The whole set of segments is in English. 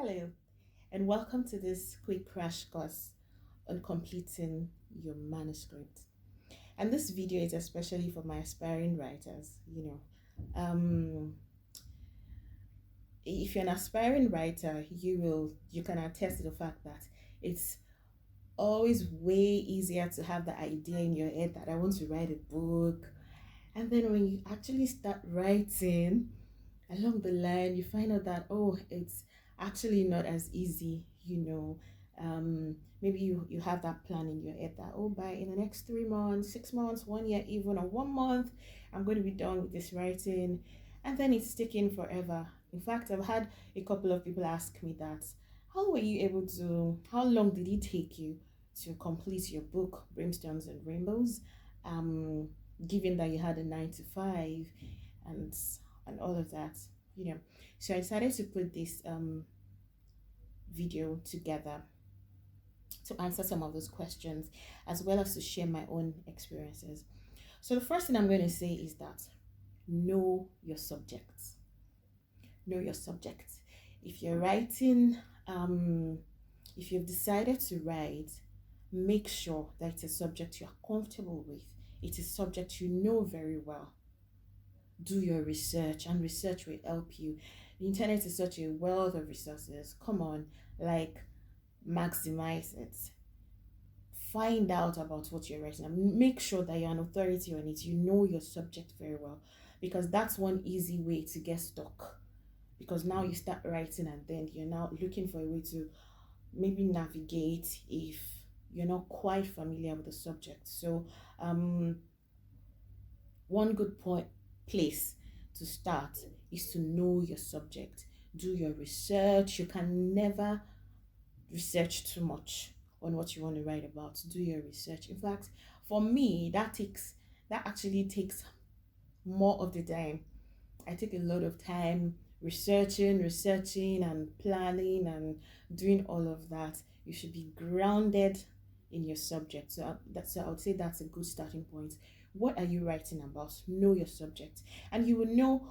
Hello, and welcome to this quick crash course on completing your manuscript. And this video is especially for my aspiring writers. If you're an aspiring writer, you can attest to the fact that it's always way easier to have the idea in your head that I want to write a book, and then when you actually start writing along the line, you find out that, oh, it's actually not as easy. Maybe you have that plan in your head that, oh, by in the next 3 months, 6 months, 1 year, even, or 1 month, I'm going to be done with this writing. And then it's taking forever. In fact, I've had a couple of people ask me that, how long did it take you to complete your book, Brimstones and Rainbows? Um, Given that you had a 9 to 5 and all of that. So I decided to put this video together to answer some of those questions, as well as to share my own experiences. So the first thing I'm going to say is that know your subject. Know your subject. If you're writing, if you've decided to write, make sure that it's a subject you're comfortable with. It's a subject you know very well. Do your research, and research will help you. The internet is such a wealth of resources. Come on, maximize it. Find out about what you're writing and make sure that you're an authority on it. You know your subject very well, because that's one easy way to get stuck. Because now you start writing and then you're now looking for a way to maybe navigate if you're not quite familiar with the subject. So one good place to start is to know your subject. Do your research. You can never research too much on what you want to write about. Do your research. In fact, for me, that actually takes more of the time. I take a lot of time researching and planning and doing all of that. You should be grounded in your subject. So I would say that's a good starting point. What are you writing about? Know your subject, and you will know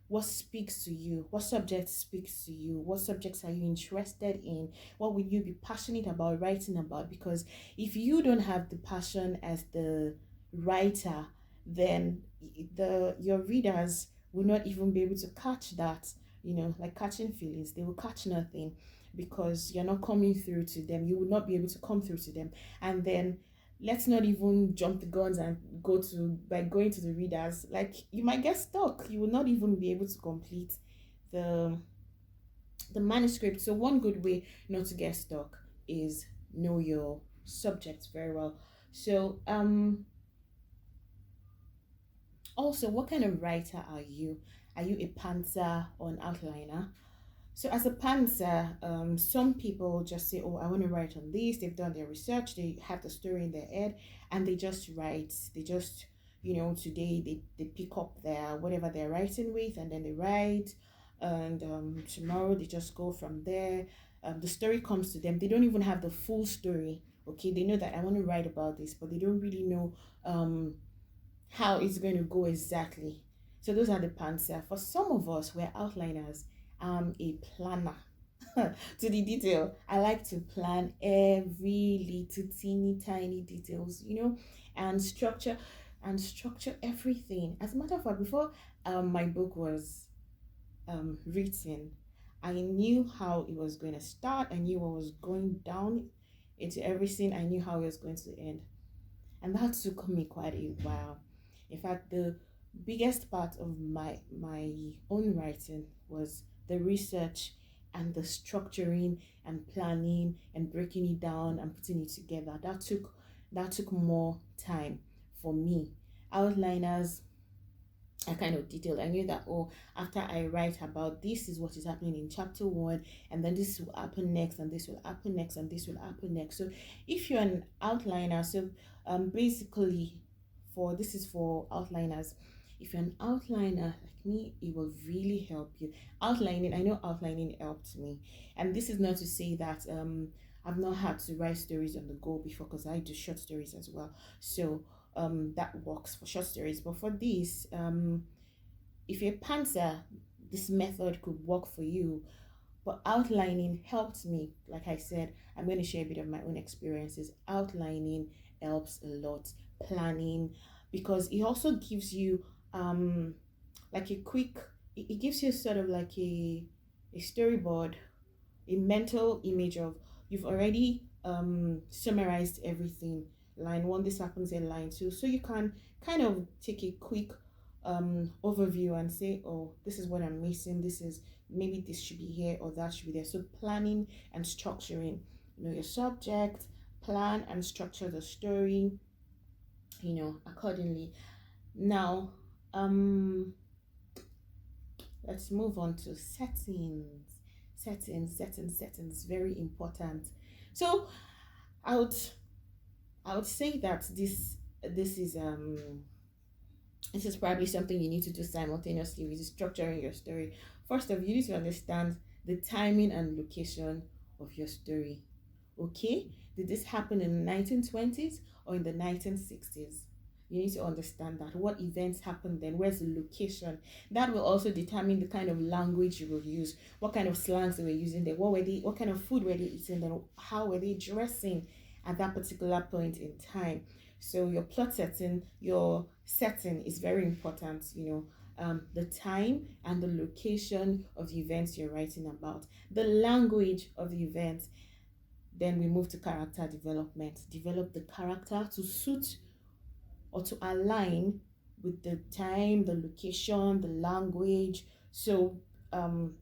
what speaks to you, what subject speaks to you, what subjects are you interested in, what will you be passionate about writing about. Because if you don't have the passion as the writer, then your readers will not even be able to catch that, like catching feelings. They will catch nothing, because you're not coming through to them. You will not be able to come through to them. And then let's not even jump the guns and by going to the readers, like, you might get stuck. You will not even be able to complete the manuscript. So one good way not to get stuck is know your subject very well. So also, what kind of writer are you? Are you a pantser or an outliner? So as a pantser, some people just say, oh, I want to write on this. They've done their research, they have the story in their head, and they just write. They just, today they pick up their whatever they're writing with, and then they write, and tomorrow they just go from there. The story comes to them. They don't even have the full story. Okay, they know that I want to write about this, but they don't really know how it's going to go exactly. So those are the pantser. For some of us, we're outliners. I'm a planner to the detail. I like to plan every little teeny tiny details, and structure everything. As a matter of fact, before my book was written, I knew how it was going to start. I knew what was going down into everything. I knew how it was going to end, and that took me quite a while. In fact, the biggest part of my own writing was the research and the structuring and planning and breaking it down and putting it together. That took more time for me. Outliners, I kind of detailed. I knew that, oh, after I write about this is what is happening in chapter 1, and then this will happen next, and this will happen next, and this will happen next. So if you're an outliner, so basically, this is for outliners. If you're an outliner like me, it will really help you. Outlining, I know outlining helped me. And this is not to say that I've not had to write stories on the go before, because I do short stories as well. So that works for short stories. But for this, if you're a pantser, this method could work for you. But outlining helped me. Like I said, I'm going to share a bit of my own experiences. Outlining helps a lot. Planning, because it also gives you like a quick, it gives you sort of like a storyboard, a mental image of, you've already summarized everything. Line one, this happens in line two. So you can kind of take a quick overview and say, oh, this is what I'm missing. This is, maybe this should be here or that should be there. So planning and structuring, your subject, plan and structure the story, accordingly. Now, let's move on to settings. Settings, very important. So I would say that this is probably something you need to do simultaneously with structuring your story. First of all, you need to understand the timing and location of your story. Okay? Did this happen in the 1920s or in the 1960s? You need to understand that. What events happened then? Where's the location? That will also determine the kind of language you will use, what kind of slangs they were using there, what kind of food were they eating, then how were they dressing at that particular point in time. So your plot setting, your setting is very important, the time and the location of the events you're writing about, the language of the event. Then we move to character development. Develop the character to suit or to align with the time, the location, the language. So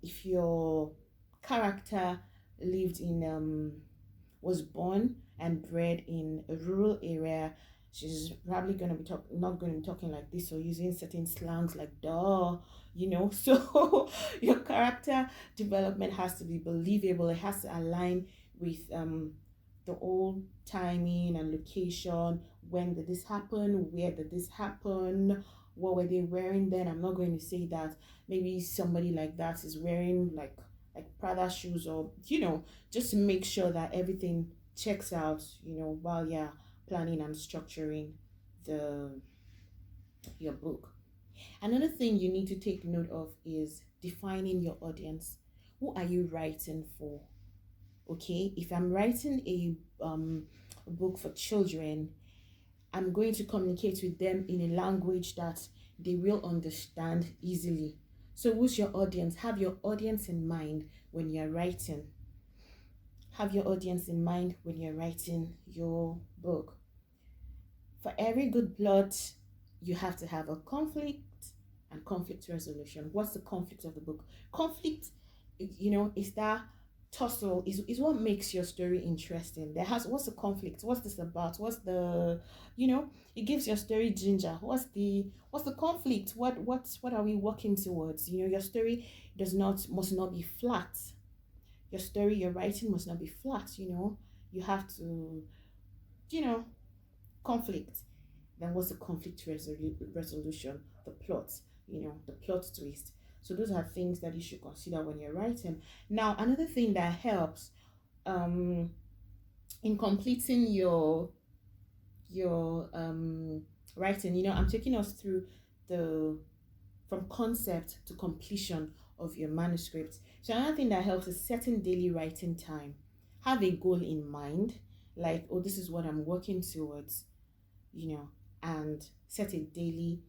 if your character lived in was born and bred in a rural area, she's probably going to be not going to be talking like this or using certain slangs like duh, So your character development has to be believable. It has to align with the old timing and location. When did this happen? Where did this happen? What were they wearing then? I'm not going to say that maybe somebody like that is wearing like Prada shoes, or just to make sure that everything checks out, while you're planning and structuring your book. Another thing you need to take note of is defining your audience. Who are you writing for? Okay, if I'm writing a book for children, I'm going to communicate with them in a language that they will understand easily. So who's your audience? Have your audience in mind when you're writing. Have your audience in mind when you're writing your book. For every good plot, you have to have a conflict and conflict resolution. What's the conflict of the book? Conflict, is that tussle, is what makes your story interesting. What's the conflict? What's this about? What's the, it gives your story ginger. What's the conflict? What are we working towards? Your story must not be flat. Your story you're writing must not be flat. You have to, conflict. Then what's the conflict resolution? The plot, the plot twist. So those are things that you should consider when you're writing. Now, another thing that helps in completing your writing, I'm taking us through from concept to completion of your manuscript. So another thing that helps is setting daily writing time. Have a goal in mind, like, oh, this is what I'm working towards, and set a daily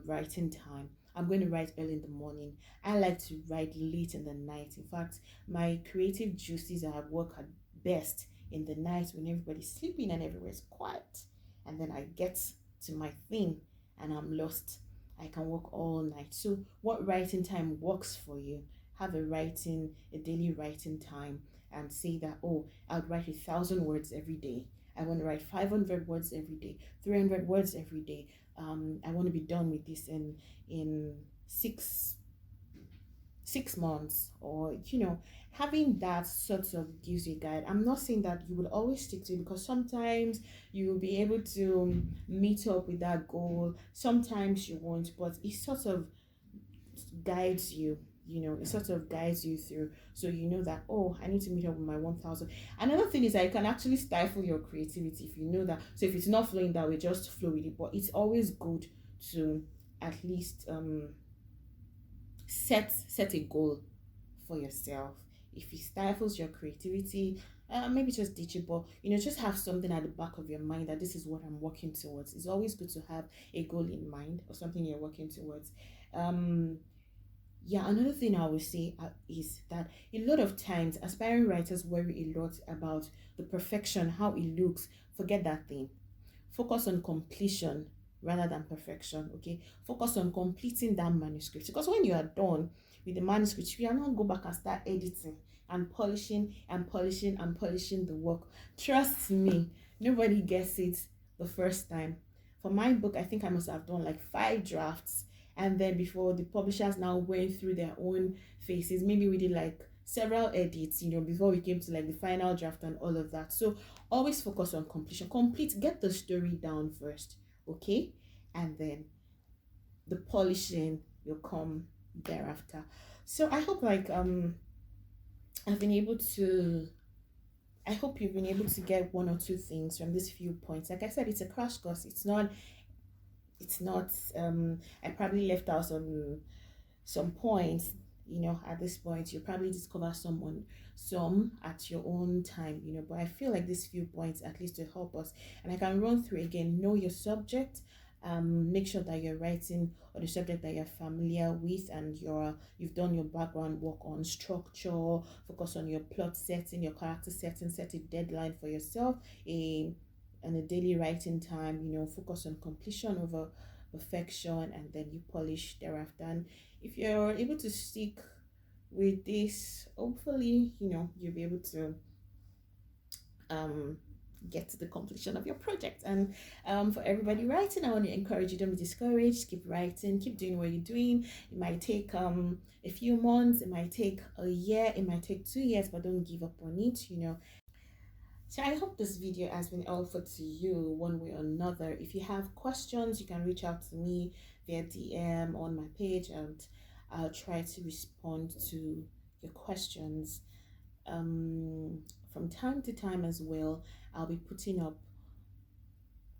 writing time. I'm going to write early in the morning. I like to write late in the night. In fact, my creative juices are at work at best in the night when everybody's sleeping and everywhere's quiet. And then I get to my thing and I'm lost. I can work all night. So what writing time works for you? Have a daily writing time, and say that, oh, I'll write 1,000 words every day. I want to write 500 words every day, 300 words every day. I want to be done with this in 6 months, or having that sort of gives you a guide. I'm not saying that you would always stick to it, because sometimes you will be able to meet up with that goal, sometimes you won't, but it sort of guides you. It sort of guides you through, so that, oh, I need to meet up with my 1,000. Another thing is that you can actually stifle your creativity if you know that. So if it's not flowing that way, just flow with it. But it's always good to at least set a goal for yourself. If it stifles your creativity, maybe just ditch it, but just have something at the back of your mind that this is what I'm working towards. It's always good to have a goal in mind or something you're working towards. Yeah, another thing I would say is that a lot of times aspiring writers worry a lot about the perfection, how it looks. Forget that thing. Focus on completion rather than perfection. Okay, focus on completing that manuscript, because when you are done with the manuscript, you are not go back and start editing and polishing and polishing and polishing the work. Trust me, nobody gets it the first time. For my book, I think I must have done like 5 drafts, and then before the publishers now went through their own phases, maybe we did like several edits, before we came to like the final draft and all of that. So always focus on completion. Get the story down first, okay? And then the polishing will come thereafter. So I hope I hope you've been able to get 1 or 2 things from these few points. Like I said, it's a crash course. It's not I probably left out some points. At this point you probably discover some at your own time, but I feel like these few points at least to help us. And I can run through again. Know your subject. Make sure that you're writing on the subject that you're familiar with, and you've done your background work on structure. Focus on your plot setting, your character setting. Set a deadline for yourself, and a daily writing time. Focus on completion over perfection, and then you polish thereafter. And if you're able to stick with this, hopefully you'll be able to get to the completion of your project. And for everybody writing, I want to encourage you, don't be discouraged. Keep writing, keep doing what you're doing. It might take a few months, it might take a year, it might take 2 years, but don't give up on it. So I hope this video has been helpful to you one way or another. If you have questions, you can reach out to me via DM on my page, and I'll try to respond to your questions. From time to time as well, I'll be putting up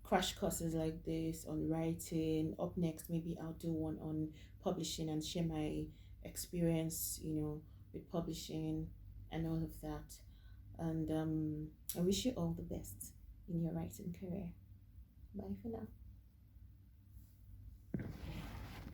crash courses like this on writing. Up next, maybe I'll do one on publishing and share my experience, with publishing and all of that. And I wish you all the best in your writing career. Bye for now.